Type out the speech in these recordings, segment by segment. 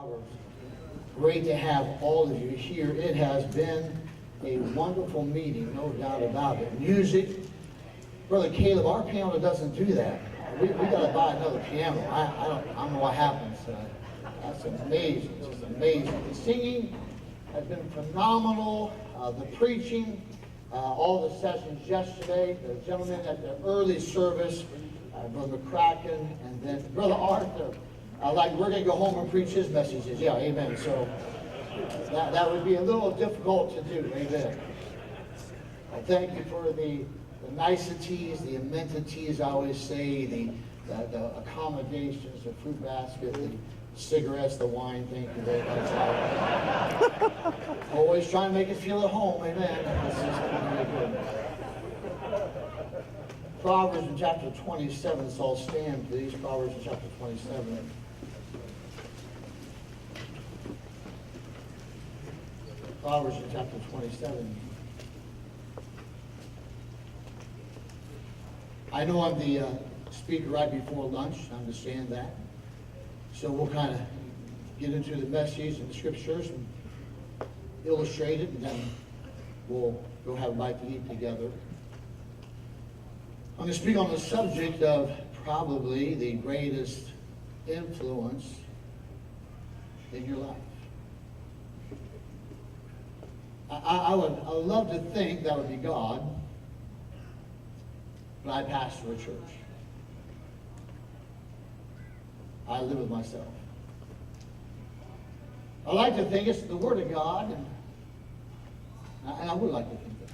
Proverbs. Great to have all of you here. It has been a wonderful meeting, no doubt about it. Music, Brother Caleb, our piano doesn't do that. We got to buy another piano. I don't know what happens. That's amazing, just amazing. The singing has been phenomenal. The preaching, all the sessions yesterday, the gentleman at the early service, Brother McCracken, and then Brother Arthur. Like we're going to go home and preach his messages. Yeah, amen. So that would be a little difficult to do. Amen. I thank you for the niceties, the amenities, I always say, the accommodations, the fruit basket, the cigarettes, the wine. Thank you very much. Always trying to make us feel at home. Amen. This is really good. Proverbs in chapter 27. Let's all stand, please. Proverbs in chapter 27. Proverbs in chapter 27. I know I'm the speaker right before lunch. I understand that. So we'll kind of get into the message and the scriptures and illustrate it, and then we'll go have a bite to eat together. I'm going to speak on the subject of probably the greatest influence in your life. I would love to think that would be God, but I pastor a church. I live with myself. I like to think it's the Word of God, and I would like to think that.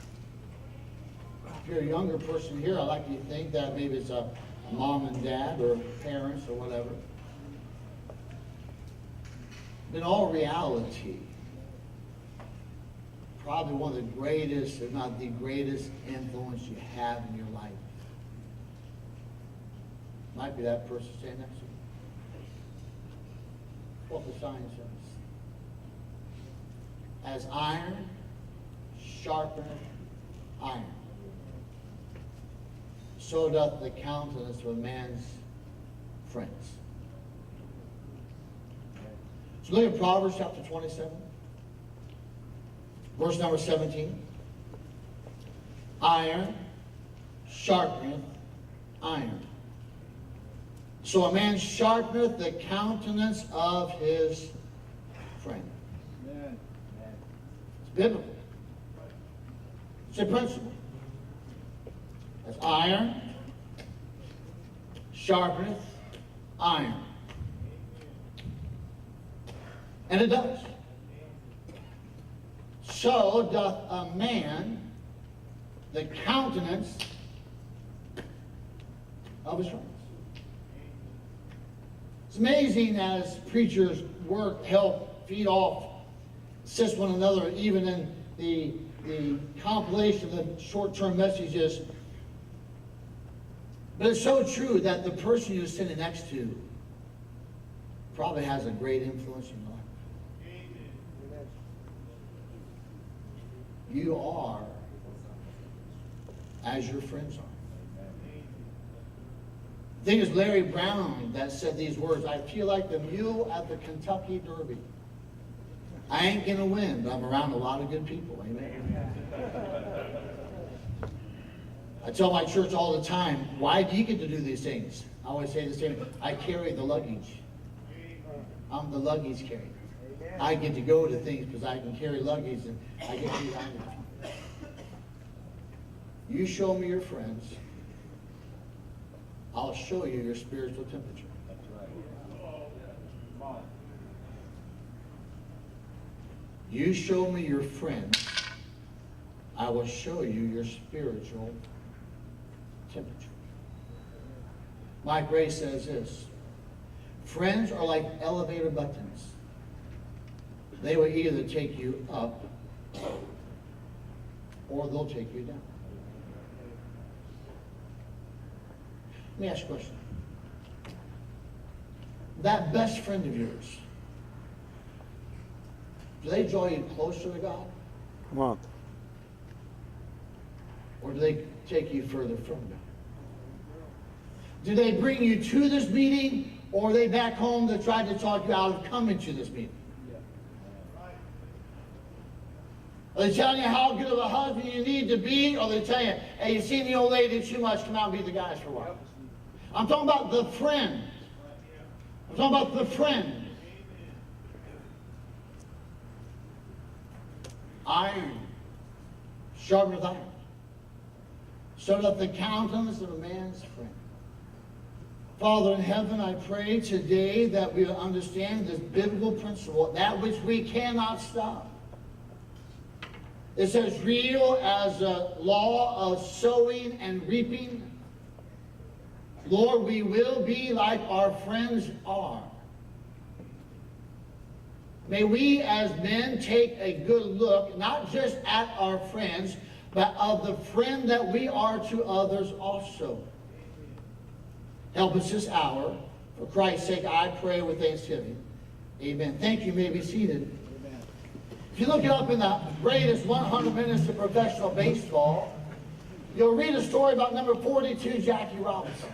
If you're a younger person here, I like to think that maybe it's a mom and dad or parents or whatever. In all reality, probably one of the greatest, if not the greatest, influence you have in your life might be that person standing next to you. What the sign says. As iron sharpeneth iron, so doth the countenance of a man's friends. So look at Proverbs chapter 27. Verse number 17. Iron sharpeneth iron. So a man sharpeneth the countenance of his friend. Amen. It's biblical. It's a principle. As iron sharpeneth iron. And it does. So doth a man the countenance of his friends. It's amazing as preachers work, help, feed off, assist one another, even in the compilation of the short-term messages. But it's so true that the person you're sitting next to probably has a great influence in your life. You are as your friends are. I think it's Larry Brown that said these words: I feel like the mule at the Kentucky Derby. I ain't going to win, but I'm around a lot of good people. Amen. I tell my church all the time, why do you get to do these things? I always say the same. I carry the luggage. I'm the luggage carrier. I get to go to things because I can carry luggage, and I get to be around with you. You show me your friends, I'll show you your spiritual temperature. That's right. You show me your friends, I will show you your spiritual temperature. Mike Ray says this: friends are like elevator buttons. They will either take you up or they'll take you down. Let me ask you a question. That best friend of yours, do they draw you closer to God? Come on. Or do they take you further from God? Do they bring you to this meeting, or are they back home that tried to talk you out of coming to this meeting? Are they telling you how good of a husband you need to be? Or are they telling you, hey, you've seen the old lady too much, come out and be the guys for a while? I'm talking about the friend. I'm talking about the friend. Iron sharpeneth iron. So doth the countenance of a man's friend. Father in heaven, I pray today that we will understand this biblical principle, that which we cannot stop. It's as real as a law of sowing and reaping. Lord, we will be like our friends are. May we as men take a good look, not just at our friends, but of the friend that we are to others also. Help us this hour. For Christ's sake, I pray with thanksgiving. Amen. Thank you. You may be seated. If you look it up in the greatest 100 minutes of professional baseball, you'll read a story about number 42, Jackie Robinson.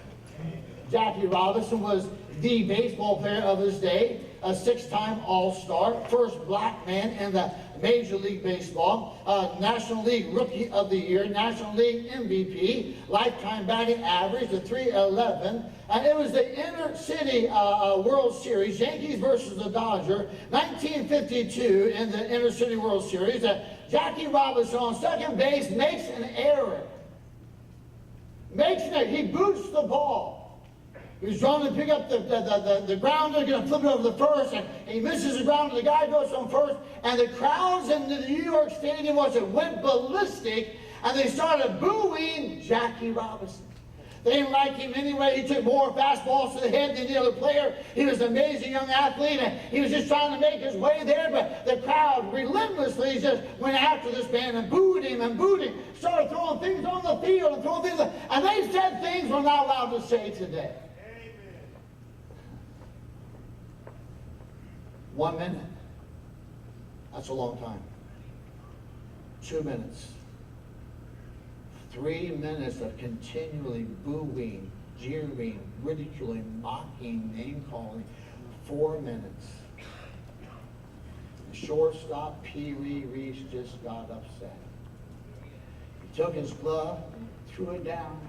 Jackie Robinson was the baseball player of his day, a 6-time All-Star, first black man in the Major League Baseball, National League Rookie of the Year, National League MVP, lifetime batting average of .311. It was the Inner City World Series, Yankees versus the Dodgers, 1952 in the Inner City World Series. Jackie Robinson on second base makes an error. He boots the ball. He was trying to pick up the grounder, going to flip it over the first, and he misses the grounder. The guy goes on first, and the crowds in the New York Stadium went ballistic, and they started booing Jackie Robinson. They didn't like him anyway. He took more fastballs to the head than the other player. He was an amazing young athlete, and he was just trying to make his way there, but the crowd relentlessly just went after this man and booed him, started throwing things on the field and throwing things, and they said things we're not allowed to say today. 1 minute. That's a long time. 2 minutes. 3 minutes of continually booing, jeering, ridiculing, mocking, name-calling. 4 minutes. The shortstop, Pee Wee Reese, just got upset. He took his glove and threw it down.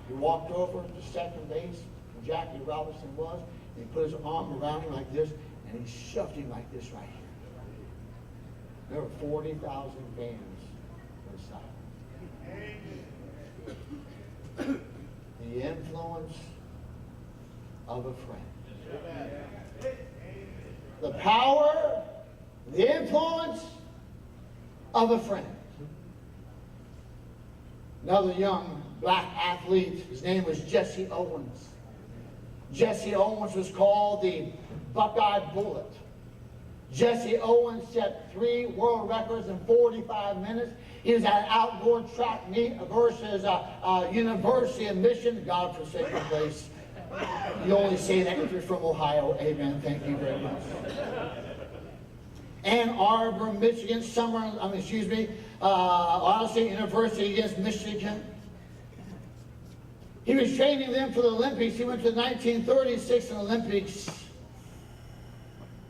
He walked over to second base, where Jackie Robinson was, and he put his arm around him like this, and he shoved him like this right here. There were 40,000 fans inside. The influence of a friend. The power, the influence of a friend. Another young black athlete, his name was Jesse Owens. Jesse Owens was called the Buckeye Bullet. Jesse Owens set 3 world records in 45 minutes. He was at an outdoor track meet versus University of Michigan, God-forsaken place. You only say that if you're from Ohio. Amen. Thank you very much. Ann Arbor, Michigan, Ohio State University against Michigan. He was training them for the Olympics. He went to the 1936 Olympics.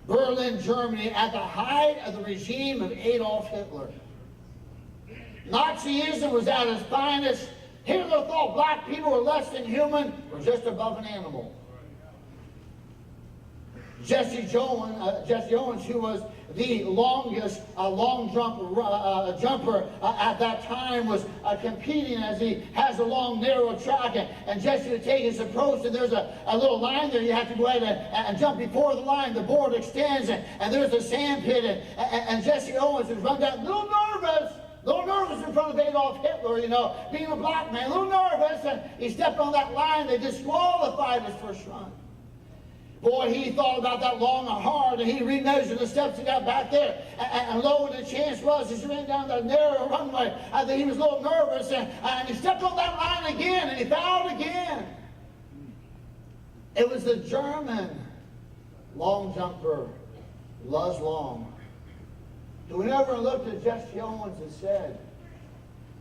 Berlin, Germany, at the height of the regime of Adolf Hitler. Nazism was at its finest. Hitler thought black people were less than human, or just above an animal. Jesse Owens, who was the longest jumper at that time, was competing as he has a long, narrow track. And Jesse would take his approach, and there's a little line there. You have to go ahead and jump before the line. The board extends, and there's a sand pit. And Jesse Owens was run down, a little nervous in front of Adolf Hitler, being a black man, a little nervous. And he stepped on that line. They disqualified his first run. Boy, he thought about that long and hard, and he remeasured the steps he got back there. And lo, the chance was, as he ran down that narrow runway, I think he was a little nervous, and he stepped on that line again, and he fouled again. It was the German long jumper, Luz Long, who went over and looked at Jesse Owens and said,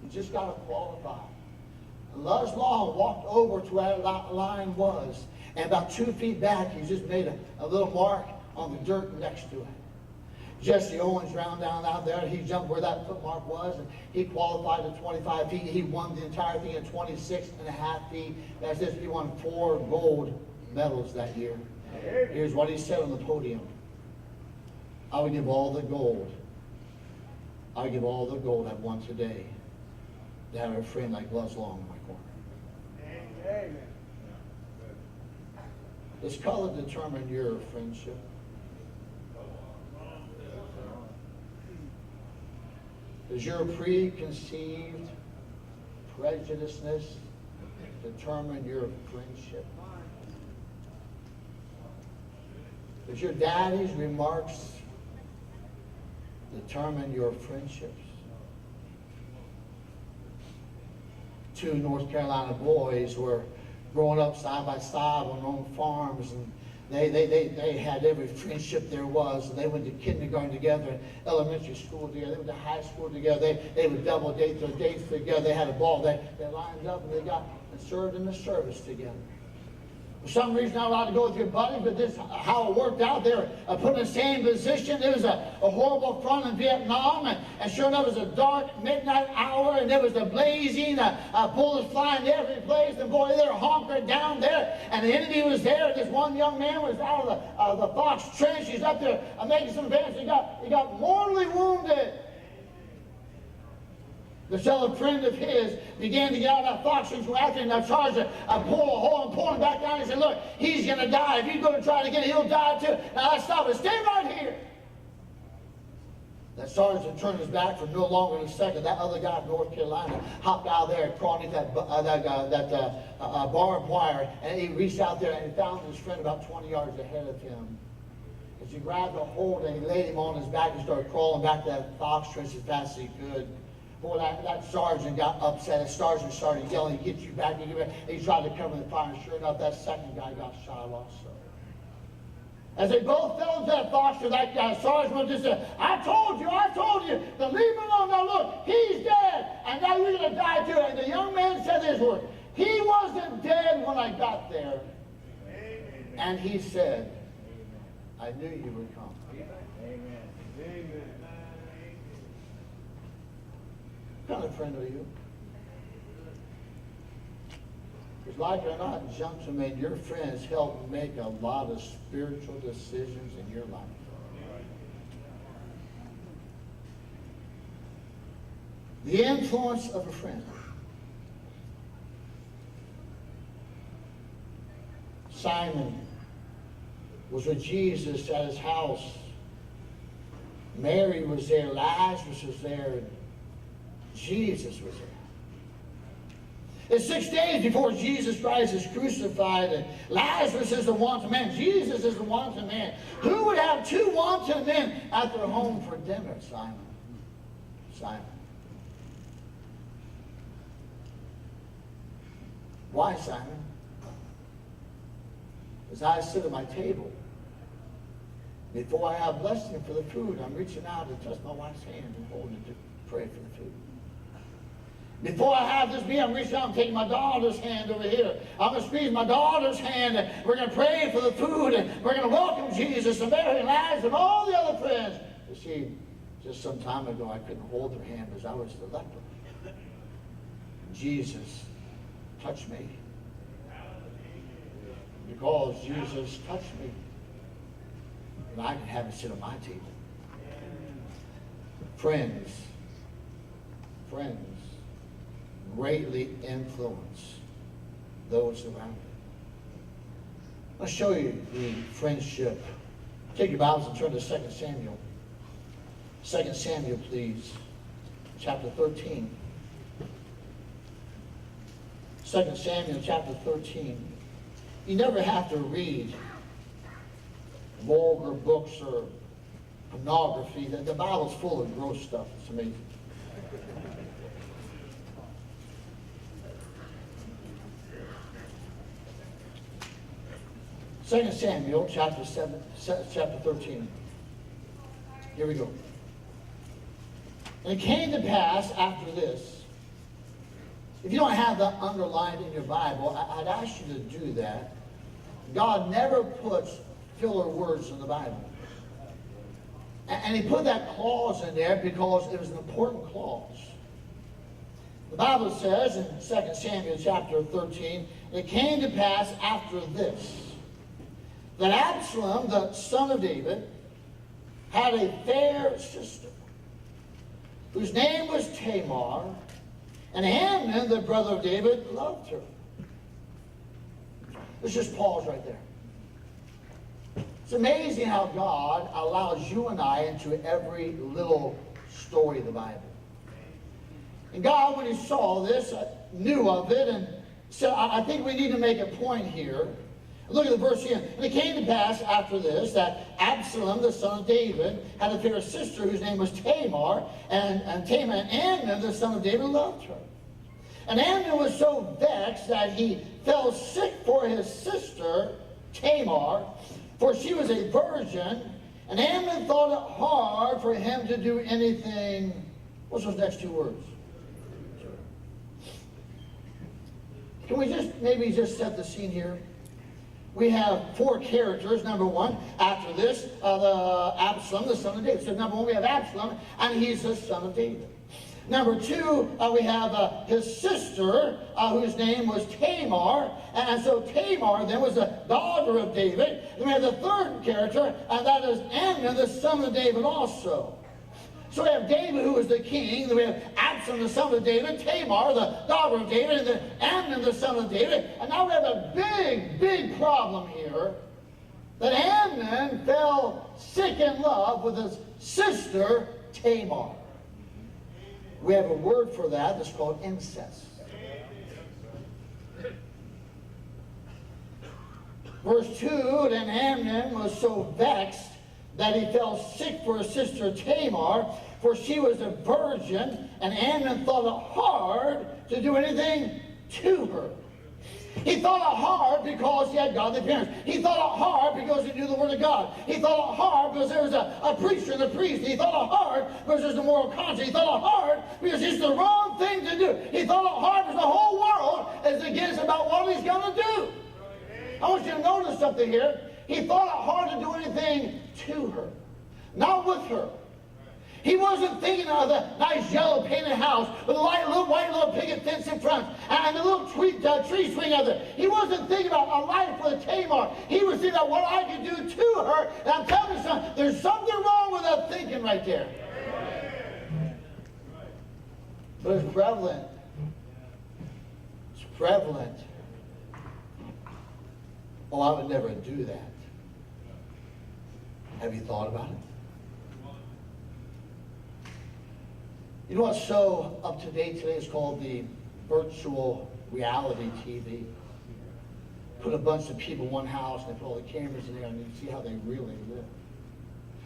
"You just got to qualify." And Luz Long walked over to where that line was. And about 2 feet back, he just made a little mark on the dirt next to it. Jesse Owens ran down out there. He jumped where that footmark was, and he qualified at 25 feet. He won the entire thing at 26.5 feet. That's it. He won 4 gold medals that year. Here's what he said on the podium. I would give all the gold. I would give all the gold I've won today to have a friend like Buzz Long in my corner. Amen. Does color determine your friendship? Does your preconceived prejudiceness determine your friendship? Does your daddy's remarks determine your friendships? 2 North Carolina boys were growing up side by side on their own farms, and they had every friendship there was. And they went to kindergarten together, and elementary school together. They went to high school together. They would double date their dates together. They had a ball. They lined up and they got and served in the service together. For some reason, not allowed to go with your buddy, but this how it worked out. They were put in the same position. It was a horrible front in Vietnam, and sure enough, it was a dark midnight hour, and there was a blazing, bullets flying every place. And boy, they were hunkering down there, and the enemy was there. This one young man was out of the Fox trench. He's up there making some advance. He got mortally wounded. This other friend of his began to get out of that fox and went after him. And I charged to pull a hole and pull him back down. He said, look, he's going to die. If you go to try to get him, he'll die too. Now let's stop it. Stay right here. That sergeant turned his back for no longer than a second. That other guy from North Carolina hopped out there, crawled into that barbed wire, and he reached out there and he found his friend about 20 yards ahead of him. As he grabbed a hold and he laid him on his back and started crawling back to that fox trench as fast as he could. Boy, that sergeant got upset. The sergeant started yelling, get you back, get you back. He tried to cover the fire, and sure enough, that second guy got shot also. As they both fell into that fox, that guy, sergeant just said, I told you, to leave him alone. Now look, he's dead, and now you're going to die too. And the young man said this word, he wasn't dead when I got there. And he said, I knew you would come. Amen. Amen. What kind of friend are you? Because like it or not, gentlemen, your friends help make a lot of spiritual decisions in your life. The influence of a friend. Simon was with Jesus at his house. Mary was there. Lazarus was there. Jesus was there. It's 6 days before Jesus Christ is crucified, and Lazarus is the wanted man. Jesus is the wanted man. Who would have 2 wanted men at their home for dinner? Simon. Simon. Why, Simon? As I sit at my table, before I have blessing for the food, I'm reaching out to touch my wife's hand and holding it to pray for the food. Before I have this meal, I'm reaching out and taking my daughter's hand over here. I'm going to squeeze my daughter's hand, and we're going to pray for the food, and we're going to welcome Jesus and Mary and Lazarus and all the other friends. You see, just some time ago, I couldn't hold their hand because I was the leper. Jesus touched me. Because Jesus touched me, and I can have him sit at my table. Friends greatly influence those around you. I'll show you the friendship. Take your Bibles and turn to 2 Samuel. 2 Samuel, please. Chapter 13. 2 Samuel chapter 13. You never have to read vulgar books or pornography. The Bible's full of gross stuff. It's amazing. Second Samuel chapter 13. Here we go. And it came to pass after this. If you don't have that underlined in your Bible, I'd ask you to do that. God never puts filler words in the Bible. And he put that clause in there because it was an important clause. The Bible says in 2 Samuel chapter 13, it came to pass after this, that Absalom, the son of David, had a fair sister, whose name was Tamar, and Amnon, the brother of David, loved her. Let's just pause right there. It's amazing how God allows you and I into every little story of the Bible. And God, when he saw this, knew of it, and said, I think we need to make a point here. Look at the verse again. And it came to pass after this that Absalom, the son of David, had a fair sister whose name was Tamar, and Tamar and Amnon, the son of David, loved her. And Amnon was so vexed that he fell sick for his sister Tamar, for she was a virgin, and Amnon thought it hard for him to do anything. What's those next two words? Can we maybe set the scene here? We have four characters. Number one, after this, Absalom, the son of David. So number one, we have Absalom, and he's the son of David. Number two, we have his sister, whose name was Tamar. And so Tamar then was the daughter of David. Then we have the third character, and that is Amnon, the son of David also. So we have David, who is the king. Then we have Absalom, the son of David. Tamar, the daughter of David. And then Amnon, the son of David. And now we have a big, big problem here. That Amnon fell sick in love with his sister, Tamar. We have a word for that that's called incest. Verse 2, then Amnon was so vexed that he fell sick for his sister Tamar, for she was a virgin, and Amnon thought it hard to do anything to her. He thought it hard because he had godly parents. He thought it hard because he knew the Word of God. He thought it hard because there was a preacher and a priest. He thought it hard because there's a moral conscience. He thought it hard because it's the wrong thing to do. He thought it hard because the whole world is against about what he's going to do. I want you to notice something here. He thought it hard to do anything to her, not with her. He wasn't thinking of the nice yellow painted house with a little white picket fence in front and the little tree swing out there. He wasn't thinking about a life with Tamar. He was thinking about what I could do to her. And I'm telling you something, there's something wrong with that thinking right there. But it's prevalent. It's prevalent. Oh, I would never do that. Have you thought about it? You know what's so up to date today is called the virtual reality TV. Put a bunch of people in one house and they put all the cameras in there and you see how they really live.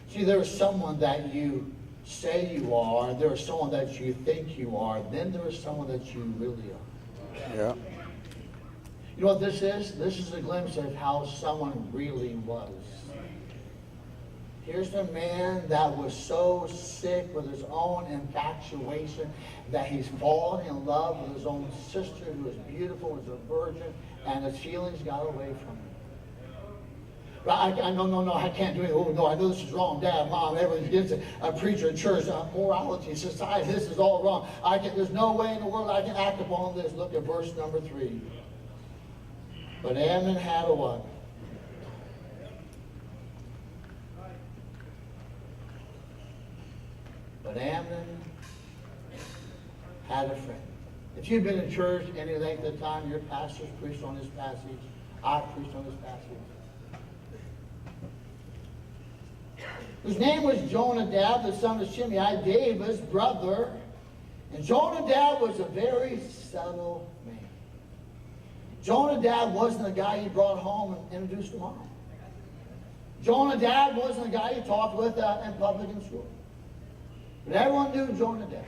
See, there's someone that you say you are, there's someone that you think you are, then there's someone that you really are. Yeah. You know what this is? This is a glimpse of how someone really was. Here's a man that was so sick with his own infatuation that he's fallen in love with his own sister who was beautiful, was a virgin, and his feelings got away from him. But no, I can't do it. Oh, no, I know this is wrong. Dad, Mom, everyone's against it. A preacher, church, morality, society, this is all wrong. There's no way in the world I can act upon this. Look at verse number 3. But Amnon had a what? But Amnon had a friend. If you've been in church any length of time, your pastor's preached on this passage. I've preached on this passage. Whose name was Jonadab, the son of Shimei, David's brother. And Jonadab was a very subtle man. Jonadab wasn't the guy you brought home and introduced to mom. Jonadab wasn't the guy you talked with in public and school. But everyone knew Jonadab.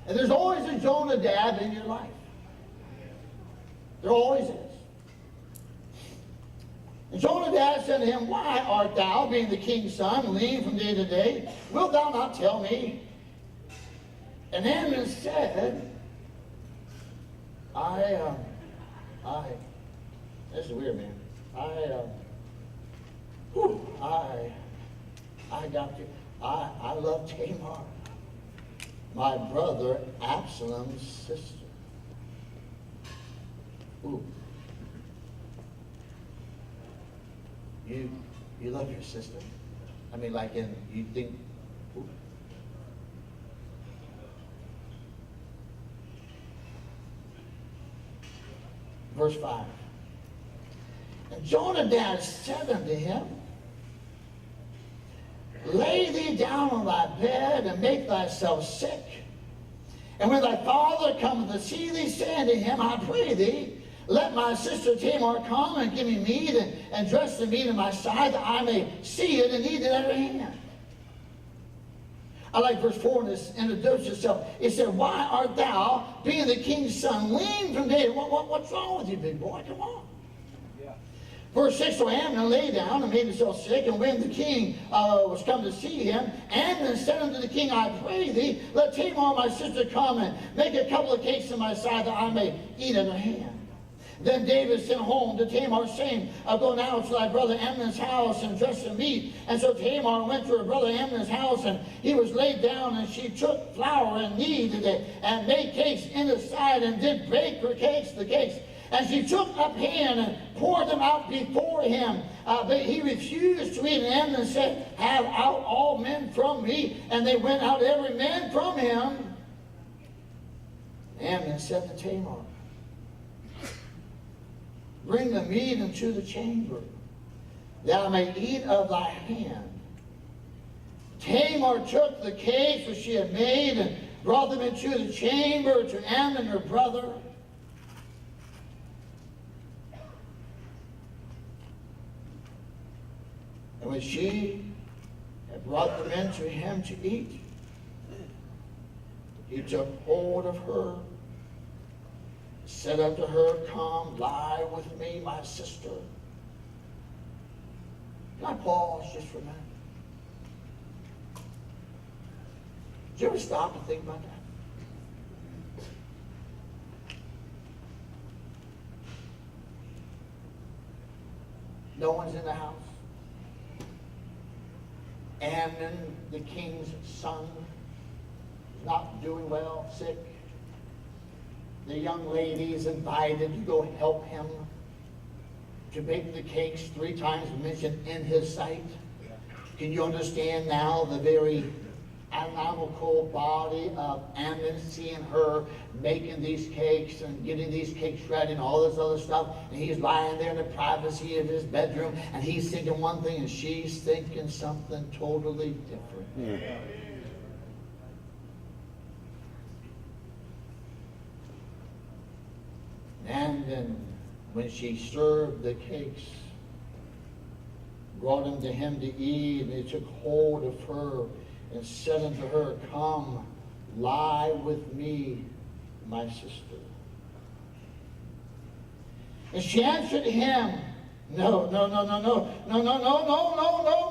And there's always a Jonadab in your life. There always is. And Jonadab said to him, Why art thou, being the king's son, lean from day to day? Wilt thou not tell me? And Amnon said, This is weird, man. I got you. I love Tamar, my brother Absalom's sister. Ooh. You love your sister. I mean, like you think, ooh. Verse 5. And Jonadab said unto him, lay thee down on thy bed and make thyself sick. And when thy father cometh to see thee, say unto him, I pray thee, let my sister Tamar come and give me meat and dress the meat in my side, that I may see it and eat it at her hand. I like verse 4 in this introduces itself. It said, why art thou, being the king's son, weaned from David? What's wrong with you, big boy? Come on. Yeah. Verse 6, so Amnon lay down and made himself sick, and when the king was come to see him, Amnon said unto the king, I pray thee, let Tamar my sister come and make a couple of cakes in my side, that I may eat at her hand. Then David sent home to Tamar, saying, go now to thy brother Amnon's house and dress the meat. And so Tamar went to her brother Amnon's house, and he was laid down, and she took flour and kneaded it, and made cakes in the side, and did bake her cakes, the cakes. And she took up hand and poured them out before him. But he refused to eat. And Amnon said, have out all men from me. And they went out every man from him. Amnon said to Tamar, bring the meat into the chamber, that I may eat of thy hand. Tamar took the cakes which she had made and brought them into the chamber to Amnon her brother. And when she had brought them in to him to eat, he took hold of her, said unto her, come, lie with me, my sister. Can I pause just for a minute? Did you ever stop and think about that? No one's in the house. Amnon, the king's son, is not doing well, sick. The young ladies invited to go help him to bake the cakes 3 times mentioned in his sight. Can you understand now the very anatomical body of Amnon, seeing her making these cakes and getting these cakes ready and all this other stuff, and he's lying there in the privacy of his bedroom, and he's thinking one thing and she's thinking something totally different. Yeah. And then when she served the cakes, brought them to him to eat, and he took hold of her and said unto her, come, lie with me, my sister. And she answered him, no,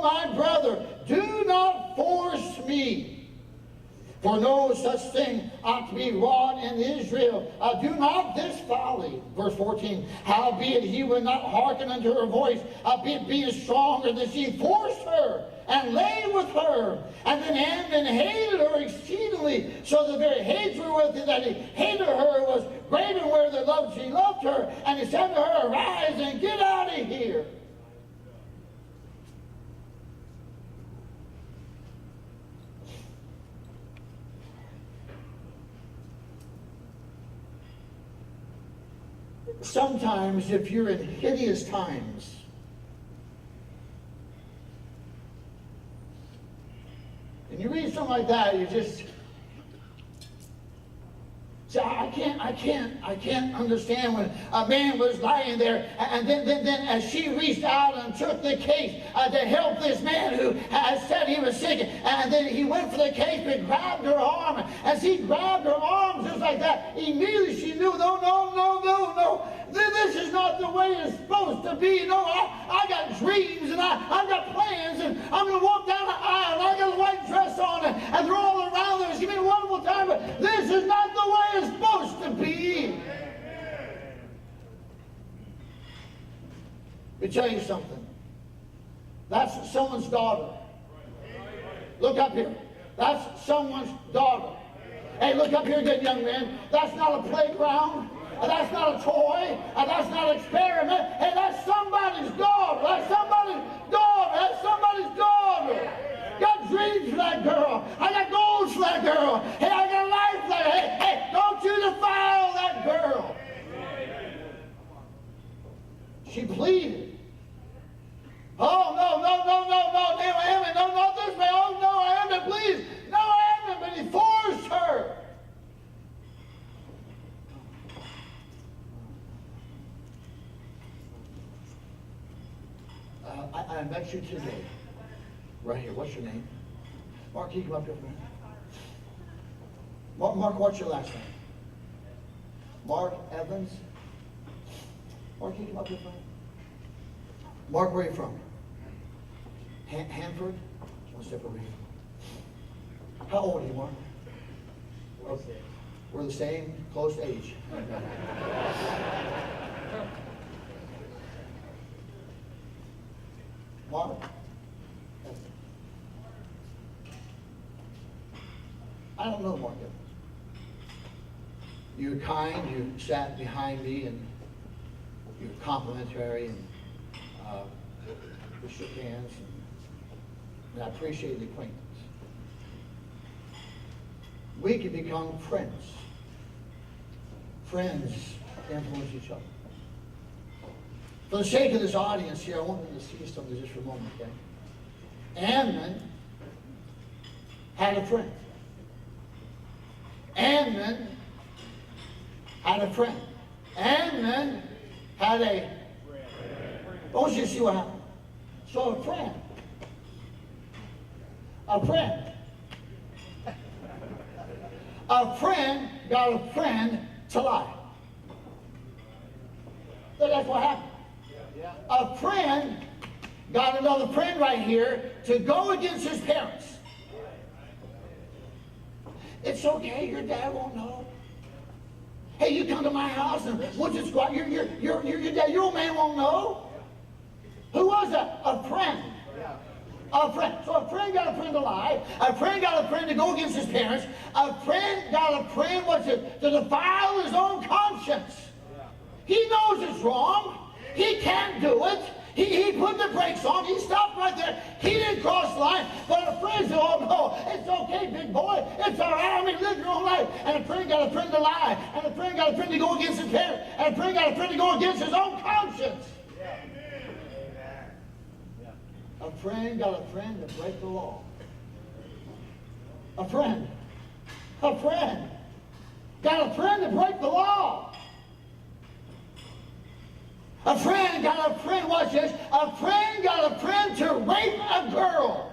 my brother, do not force me. For no such thing ought to be wrought in Israel. Do not this folly. Verse 14. Howbeit he would not hearken unto her voice, being stronger than she, forced her and lay with her. And then Amnon hated her exceedingly, so the very hatred with it that he hated her was greater where the love she loved her. And he said to her, arise and get out of here. Sometimes, if you're in hideous times, and you read something like that, you just say, I can't understand when a man was lying there, and then as she reached out and took the case to help this man who had said he was sick, and then he went for the case but grabbed her arm. As he grabbed her arm just like that, immediately she knew, no, this is not the way it's supposed to be. No, I got dreams, and I've got plans, and I'm going to walk down the aisle, and I got a white dress on, and they're all around there. It's going to be a wonderful time, but this is not the way it's supposed to be. me tell you something. That's someone's daughter. Look up here. That's someone's daughter. Hey, look up here, good young man. That's not a playground. That's not a toy. That's not an experiment. Hey, that's somebody's daughter. That's somebody's daughter. That's somebody's daughter. Got dreams for that girl. I got goals for that girl. Hey, I got a life for that. Hey, don't you defile that girl. She pleaded. Oh, no, Naomi, no, not this man. Oh, no, Naomi, please. No, Naomi, but he forced her. I met you today. Right here. What's your name? Mark, can you come up here for a minute? Mark, what's your last name? Mark Evans? Mark, can you come up here for a minute? Mark, where are you from? Hanford? One step over here. How old are you, Mark? We're the same, close age. Mark? I don't know Mark Evans. You're kind, you sat behind me, and you're complimentary, and we shook hands, and I appreciate the acquaintance. We can become friends. Friends influence each other. For the sake of this audience here, I want them to see something just for a moment, okay? Amnon had a friend. Amnon had a friend. Amnon had a... I want you to see what happened. So a friend got a friend to lie. So that's what happened. A friend got another friend right here to go against his parents. It's okay, your dad won't know. Hey, you come to my house and we'll just go out. Your dad, your old man won't know. Who was that? A friend. A friend. So a friend got a friend to lie. A friend got a friend to go against his parents. A friend got a friend to defile his own conscience. He knows it's wrong. He can't do it. He put the brakes on. He stopped right there. He didn't cross the line. But a friend said, oh no, it's okay, big boy. It's all right. I mean, live your own life. And a friend got a friend to lie. And a friend got a friend to go against his parents. And a friend got a friend to go against his own conscience. A friend got a friend to break the law. A friend got a friend to break the law. A friend got a friend, watch this, a friend got a friend to rape a girl.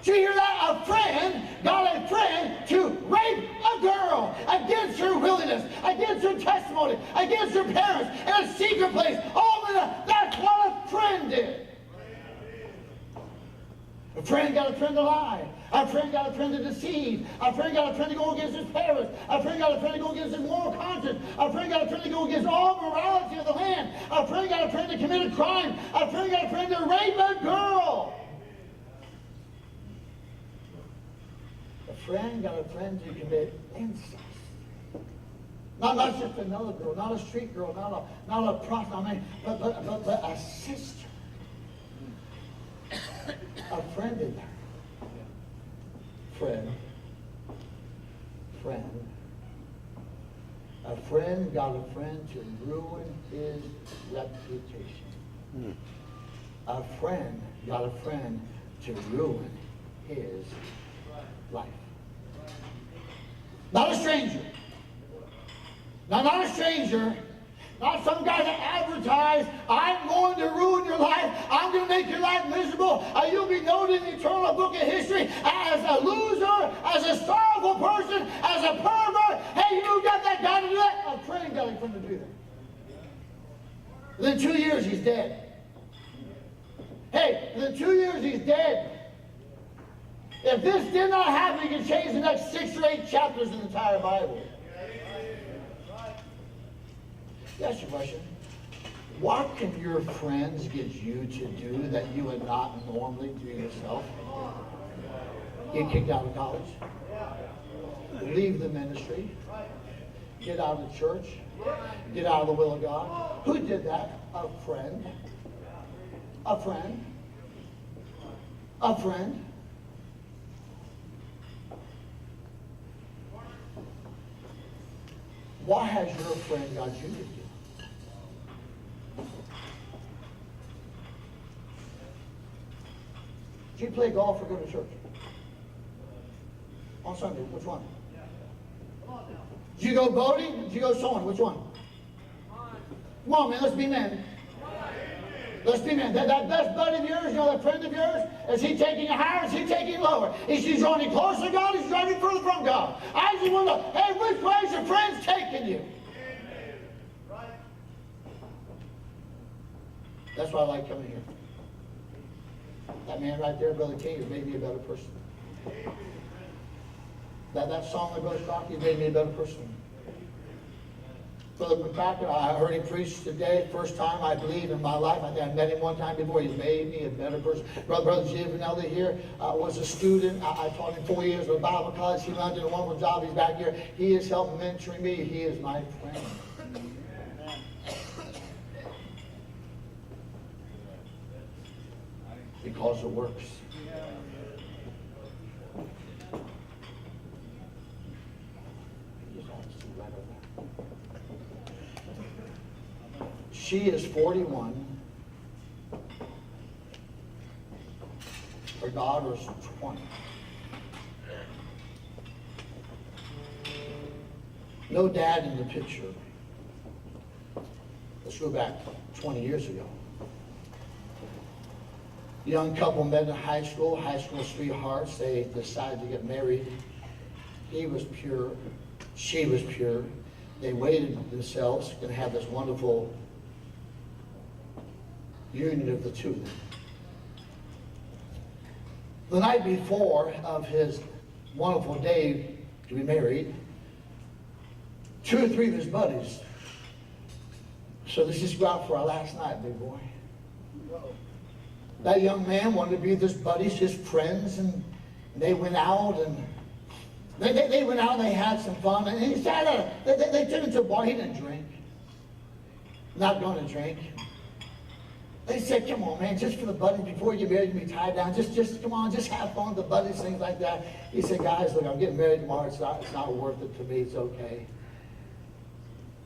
Do you hear that? A friend got a friend to rape a girl against her willingness, against her testimony, against her parents, in a secret place. Oh, that's what a friend did. A friend got a friend to lie. A friend got a friend to deceive. A friend got a friend to go against his parents. A friend got a friend to go against his moral conscience. A friend got a friend to go against all morality of the land. A friend got a friend to commit a crime. A friend got a friend to rape a girl. A friend got a friend to commit incest. Not just another girl, not a street girl, not a prostitute, but a sister. A friend in there. Friend. A friend got a friend to ruin his reputation. A friend got a friend to ruin his life. Not a stranger. Not a stranger. Not some guy that advertised, I'm going to ruin your life. I'm going to make your life miserable. You'll be noted in the eternal book of history as a loser, as a sorrowful person, as a pervert. Hey, you got that guy to do that? A friend got him to do that. Within 2 years, he's dead. Hey, within 2 years, he's dead. If this did not happen, you can change the next 6 or 8 chapters in the entire Bible. That's your question. What can your friends get you to do that you would not normally do yourself? Get kicked out of college, leave the ministry, get out of church, get out of the will of God. Who did that? A friend. A friend. A friend. What has your friend got you to do? Did you play golf or go to church? On Sunday, which one? Did you go boating? Did you go sewing? Which one? Come on, man, let's be men. Let's be men. That best buddy of yours, that friend of yours, is he taking you higher? Is he taking you lower? Is he drawing you closer to God? Is he drawing you further from God? I just want to know, hey, which way is your friends taking you? That's why I like coming here. That man right there, Brother King, has made me a better person. That song that Brother Crockett made me a better person. Brother McCracken, I heard him preach today, first time I believe in my life. I think I met him one time before. He's made me a better person. Brother Giovanelli here was a student. I taught him 4 years at Bible college. He did a wonderful job. He's back here. He has helped mentoring me. He is my friend. Because it works. She is 41. Her daughter's 20. No dad in the picture. Let's go back 20 years ago. Young couple met in high school sweethearts. They decided to get married. He was pure. She was pure. They waited themselves, going to have this wonderful union of the two of them. The night before of his wonderful day to be married, 2 or 3 of his buddies said, let's just go out for our last night, big boy. That young man wanted to be with his buddies, his friends, and they went out and they went out and they had some fun. And he said, they took him to a bar. He didn't drink. Not going to drink. They said, come on, man, just for the buddies, before you get married, you be tied down. Just come on, just have fun with the buddies, things like that. He said, guys, look, I'm getting married tomorrow. It's not worth it to me. It's okay.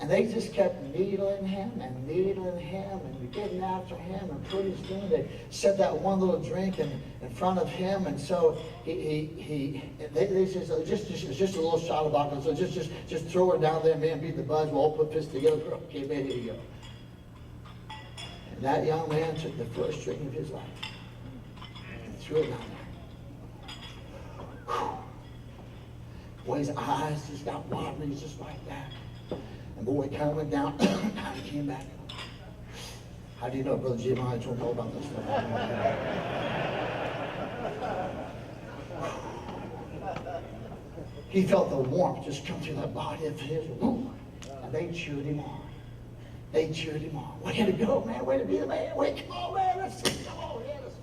And they just kept needling him and getting after him. And pretty soon they set that one little drink in front of him. And so they said, just a little shot of vodka. So just throw her down there, man, beat the buzz. We'll all put fists together. Okay, man, here you go. And that young man took the first drink of his life and threw it down there. Whew. Boy, his eyes just got watery just like that. And boy, kind of went down, kind of came back. How do you know, Brother Jim? I told him all about this stuff. He felt the warmth just come through that body of his. Ooh, and they cheered him on. They cheered him on. Way to go, man. Way to be the man. Way, come on, man. Let's go. Come on, yeah, let's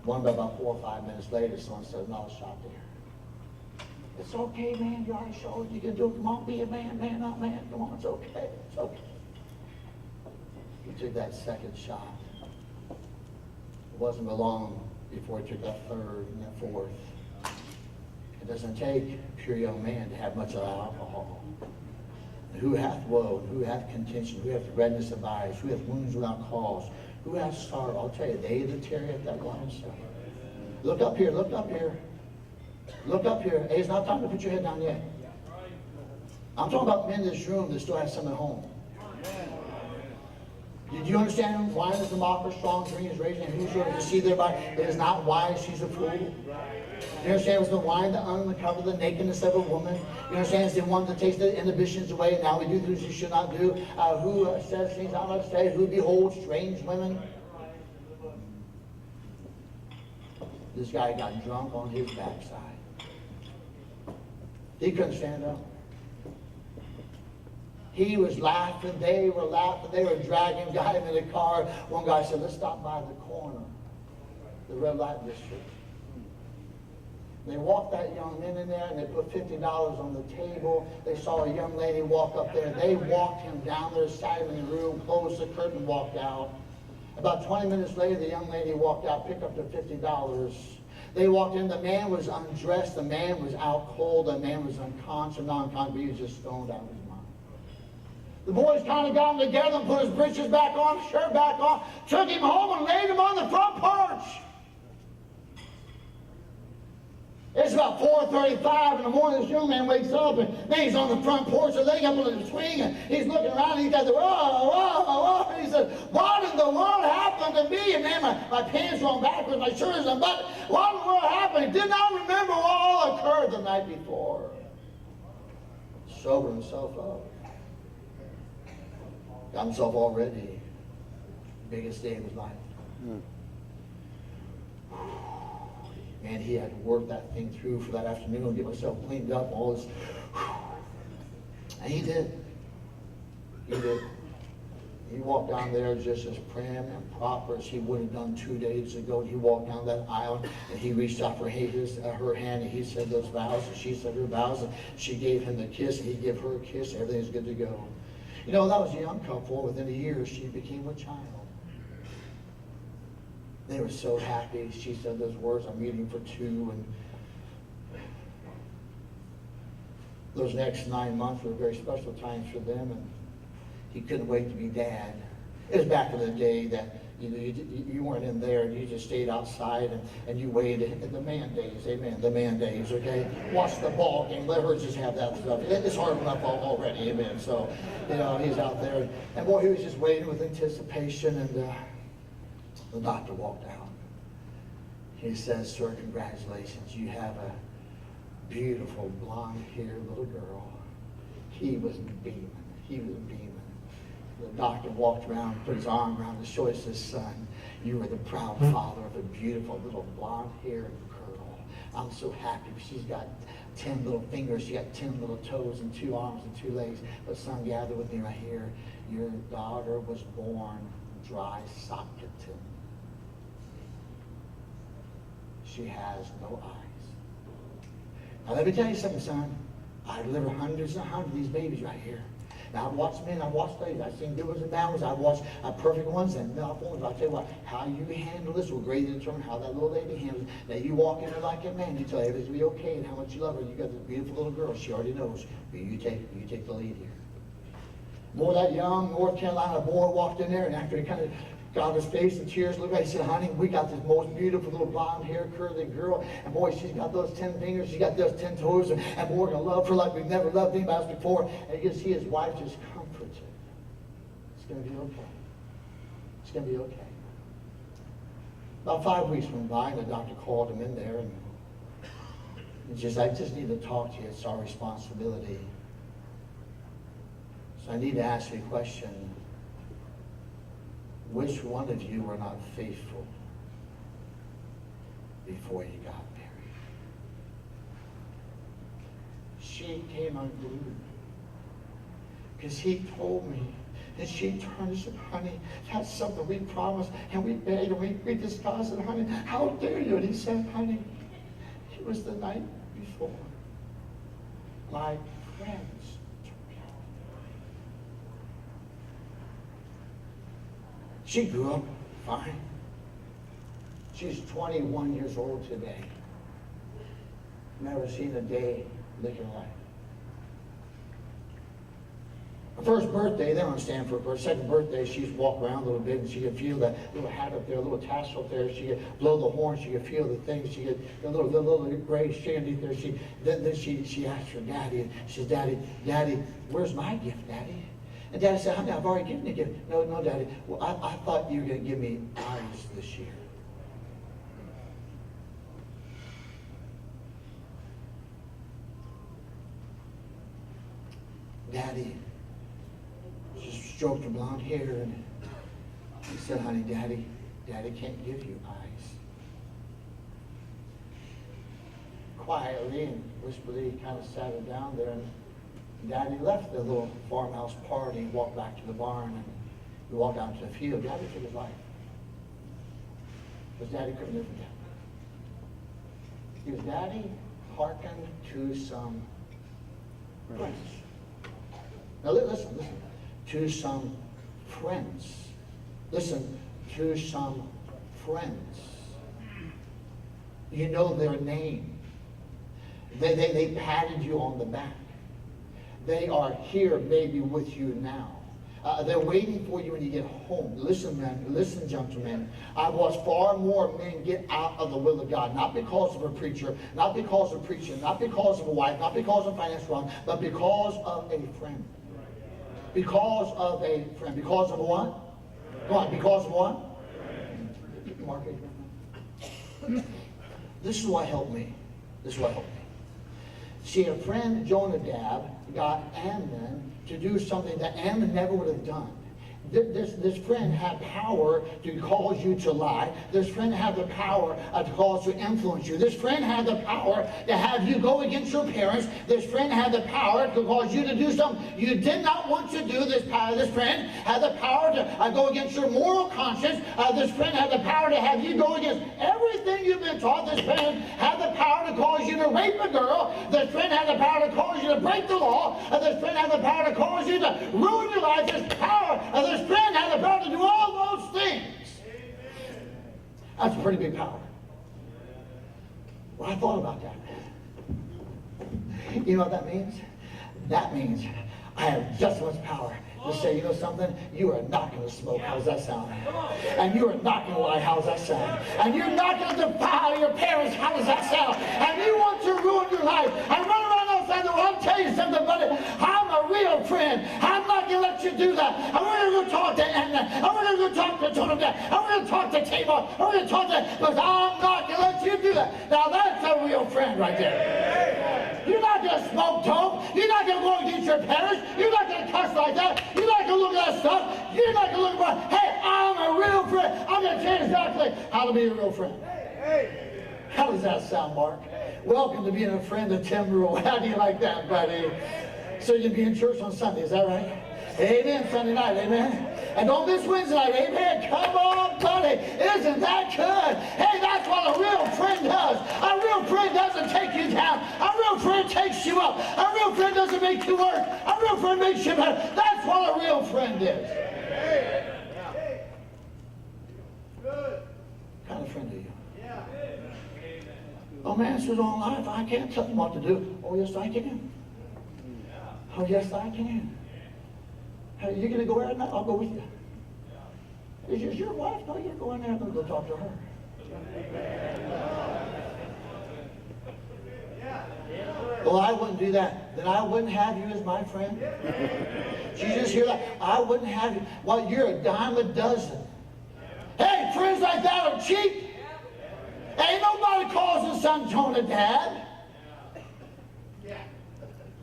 go. About 4 or 5 minutes later, someone said, another shot there. It's okay, man. You already showed you can do it. Come on, be a man, man, not man. Come on, it's okay. It's okay. He took that second shot. It wasn't long before he took that third and that fourth. It doesn't take a pure young man to have much of that alcohol. Who hath woe, who hath contention, who hath redness of eyes, who hath wounds without cause, who hath sorrow. I'll tell you, they that tarry at that wine cellar. Look up here, look up here. Look up here. Hey, it's not time to put your head down yet. I'm talking about men in this room that still have some at home. Did you understand? Wine is the mocker, strong drink is raising, and who's sure to see thereby it is not wise, she's a fool. You understand? It was the wine that uncovered the nakedness of a woman. You understand? It's the one that takes the inhibitions away. Now we do things we should not do. Who says things I must say? Who beholds strange women? This guy got drunk on his backside. He couldn't stand up. He was laughing, they were laughing, they were dragging, got him in the car. One guy said, let's stop by the corner, the red light district. They walked that young man in there and they put $50 on the table. They saw a young lady walk up there. They walked him down there, sat him in the room, closed the curtain, walked out. About 20 minutes later, the young lady walked out, picked up the $50. They walked in, the man was undressed, the man was out cold, the man was unconscious, non-conscious, but he was just stoned out of his mind. The boys kind of got him together and put his breeches back on, shirt back on, took him home and laid him on the front porch. It's about 4:35 in the morning. This young man wakes up and then he's on the front porch and laying up on the swing and he's looking around and he's got the whoa. And he said, what in the world happened to me? And man, my pants were on backwards, my shirt is unbuttoned. What in the world happened? He did not remember what all occurred the night before. Sobered himself up. Got himself all ready. Biggest day of his life. And he had to work that thing through for that afternoon, get himself cleaned up, all this. And he did. He did. He walked down there just as prim and proper as he would have done 2 days ago. And he walked down that aisle and he reached out for her hand and he said those vows and she said her vows and she gave him the kiss and he gave her a kiss. Everything was good to go. You know, that was a young couple. Within a year, she became a child. They were so happy. She said those words, I'm meeting for two. And those next 9 months were very special times for them. And he couldn't wait to be dad. It was back in the day that you weren't in there and you just stayed outside and you waited. In the man days, amen, the man days, okay? Watch the ball game. Let her just have that stuff. It's hard enough already, amen. So, he's out there. And boy, he was just waiting with anticipation. And the doctor walked out. He says, sir, congratulations. You have a beautiful blonde-haired little girl. He was beaming. He was beaming. The doctor walked around, put his arm around his shoulder, says, son, you are the proud father of a beautiful little blonde-haired girl. I'm so happy. She's got 10 little fingers. She got 10 little toes and 2 arms and 2 legs. But son, gather with me right here. Your daughter was born dry-socketed. She has no eyes. Now let me tell you something, son. I deliver hundreds and hundreds of these babies right here. Now I've watched men, I've watched ladies, I've seen good ones and bad ones, I've watched perfect ones and not ones. I'll tell you what, how you handle this will greatly determine how that little lady handles it. Now you walk in there like a man, you tell her everything's gonna be okay and how much you love her. You got this beautiful little girl, she already knows. But you take the lead here. More that young North Carolina boy walked in there and after he kind of got his face and tears looked at, he said, honey, we got this most beautiful little blonde hair curly girl, and boy, she's got those 10 fingers, she's got those 10 toes, and boy, we're gonna love her like we've never loved anybody else before. And you can see his wife just comforted. It's gonna be okay. It's gonna be okay. About 5 weeks went by, and the doctor called him in there, and I just need to talk to you. It's our responsibility. So I need to ask you a question. Which one of you were not faithful before you got married? She came unglued because he told me, and she turned and said, honey, that's something we promised, and we begged, and we discussed it, honey, how dare you? And he said, honey, it was the night before. My friends took me out. She grew up fine. She's 21 years old today. Never seen a day living life. Her first birthday, they don't understand for her second birthday, she's walk around a little bit and she could feel that little hat up there, a little tassel up there. She could blow the horn, she could feel the things, she could the little gray shandy there. Then she asked her daddy, and she said, Daddy, where's my gift, Daddy? And Daddy said, honey, I've already given you a gift. No, Daddy. Well, I thought you were going to give me eyes this year. Daddy just stroked her blonde hair and he said, honey, Daddy can't give you eyes. Quietly and whisperly, he kind of sat her down there and Daddy left the little farmhouse party and walked back to the barn, and we walked out to the field. Daddy took his life. Because Daddy couldn't live with that. Because Daddy hearkened to some friends. Now listen. To some friends. Listen, to some friends. You know their name. They patted you on the back. They are here maybe with you now. They're waiting for you when you get home. Listen, men. Listen, gentlemen. I've watched far more men get out of the will of God. Not because of a preacher. Not because of preaching. Not because of a wife. Not because of financial wrong. But because of a friend. Because of a friend. Because of what? Go on. Because of what? Mark it. This is what helped me. This is what helped me. See, a friend, Jonadab, got Amnon to do something that Amnon never would have done. This friend had power to cause you to lie. This friend had the power to cause to influence you. This friend had the power to have you go against your parents. This friend had the power to cause you to do something you did not want to do. This friend had the power to go against your moral conscience. This friend had the power to have you go against everything you've been taught. This friend had the power to cause you to rape a girl. This friend had the power to cause you to break the law. This friend had the power to cause you to ruin your life. This power, this friend had the power to do all those things. That's a pretty big power. Well, I thought about that. You know what that means? That means I have just as much power to say, you know something? You are not going to smoke. How's that sound? And you are not going to lie. How's that sound? And you're not going to defile your parents. How does that sound? And you want to ruin your life and run around outside the world. I'll tell you something, buddy. I'm a real friend. I'm not going to let you do that. And we're going to go talk to Edna. And we're going to go talk to Tony. And we're going to talk to Tamar. And we're going to talk to... Because I'm not going to let you do that. Now that's a real friend right there. You're not going to smoke dope. You're not going to go against your parents. You're not going to cuss like that. You're not going to look at that stuff. You're not going to look at, hey, I'm a real friend. I'm going to tell you exactly how to be a real friend. How does that sound, Mark? Welcome to being a friend of Tim Ruhl. How do you like that, buddy? So you can be in church on Sunday, is that right? Amen. Sunday night, amen. And don't miss Wednesday night, amen. Come on, buddy. Isn't that good? Hey, that's what a real friend does. A real friend doesn't take you down. A real friend takes you up. A real friend doesn't make you work. A real friend makes you better. That's what a real friend is. What kind of friend are you? Oh man, this is all life. I can't tell them what to do. Oh yes, I can. Oh yes, I can. Hey, you gonna go out now? I'll go with you. Is this your wife? No, you go in there. I'm gonna go talk to her. Well, I wouldn't do that. Then I wouldn't have you as my friend. Did you just hear that? I wouldn't have you. Well, you're a dime a dozen. Hey, friends like that are cheap. Ain't nobody calls his son Jonadab. Yeah.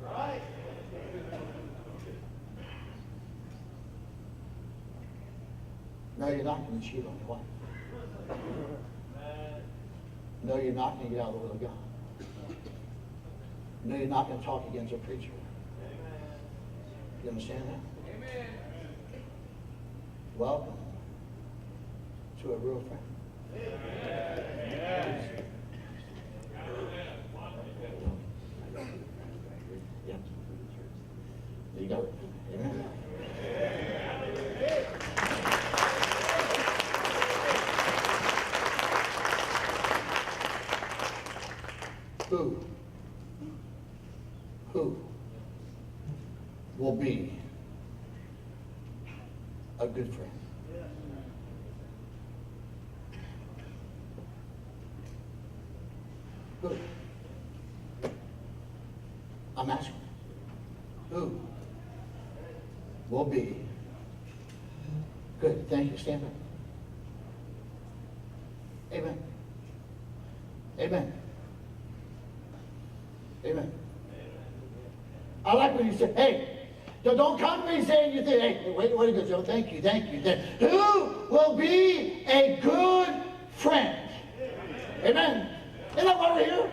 Right. No, you're not going to cheat on your wife. No, you're not going to get out of the will of God. No, you're not going to talk against a preacher. You understand that? Amen. Welcome to a real friend. Yeah. You got it. Amen. Who will be a good friend? Who? I'm asking. Who will be good? Thank you. Stand up. Amen. Amen. Amen. I like when you say, hey, don't come to me saying you think, hey, wait a minute, Joe, thank you. Who will be a good friend? Amen. Isn't that why we're here?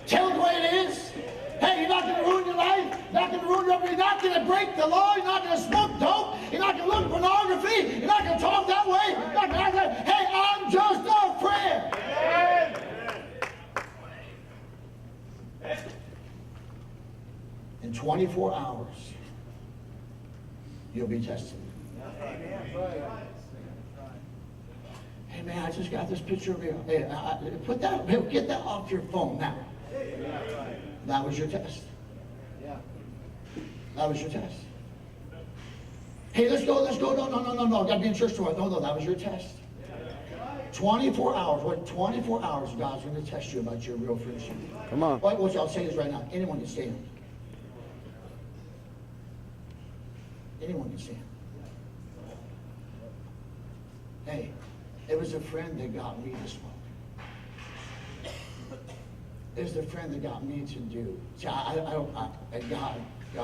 Tell them the way it is. Hey, you're not going to ruin your life, not going to ruin your me, and I can talk that way. I can say, hey, I'm just a friend. In 24 hours, you'll be tested. Hey man, I just got this picture of you. Hey, get that off your phone now. That was your test. That was your test. Hey, let's go. No. Got to be in church tomorrow. No, that was your test. 24 hours. What? 24 hours. God's going to test you about your real friendship. Come on. What y'all say is right now. Anyone can stand. Anyone can stand. Hey, it was a friend that got me to smoke. It was the friend that got me to do. See, God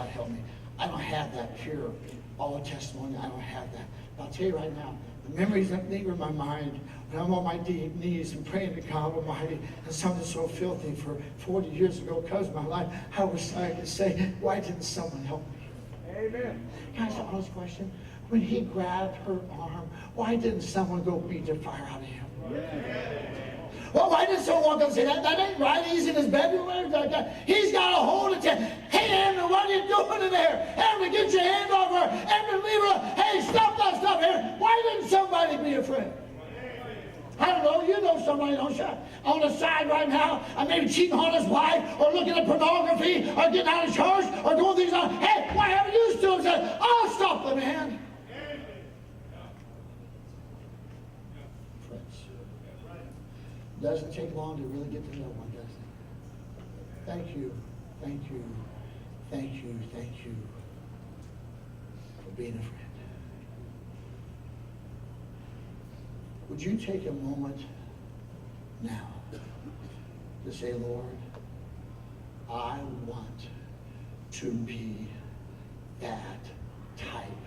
help me. I don't have that pure, all testimony. I don't have that. But I'll tell you right now, the memories that linger in my mind when I'm on my knees and praying to God Almighty, and something so filthy for 40 years ago because of my life, I wish I could say, why didn't someone help me? Amen. Can I ask an honest question? When he grabbed her arm, why didn't someone go beat the fire out of him? Well, why did someone walk up and say, that ain't right, he's in his bedroom? He's got a hold of you. Hey, Amber, what are you doing in there? Amber, get your hand off her. Amber, leave her. Hey, stop that stuff here. Why didn't somebody be a friend? I don't know, you know somebody, don't you? On the side right now, I may be cheating on his wife, or looking at pornography, or getting out of church, or doing things on. Hey, why haven't you still said, I'll stop the man? Doesn't take long to really get to know one, does it? Thank you for being a friend. Would you take a moment now to say, Lord, I want to be that type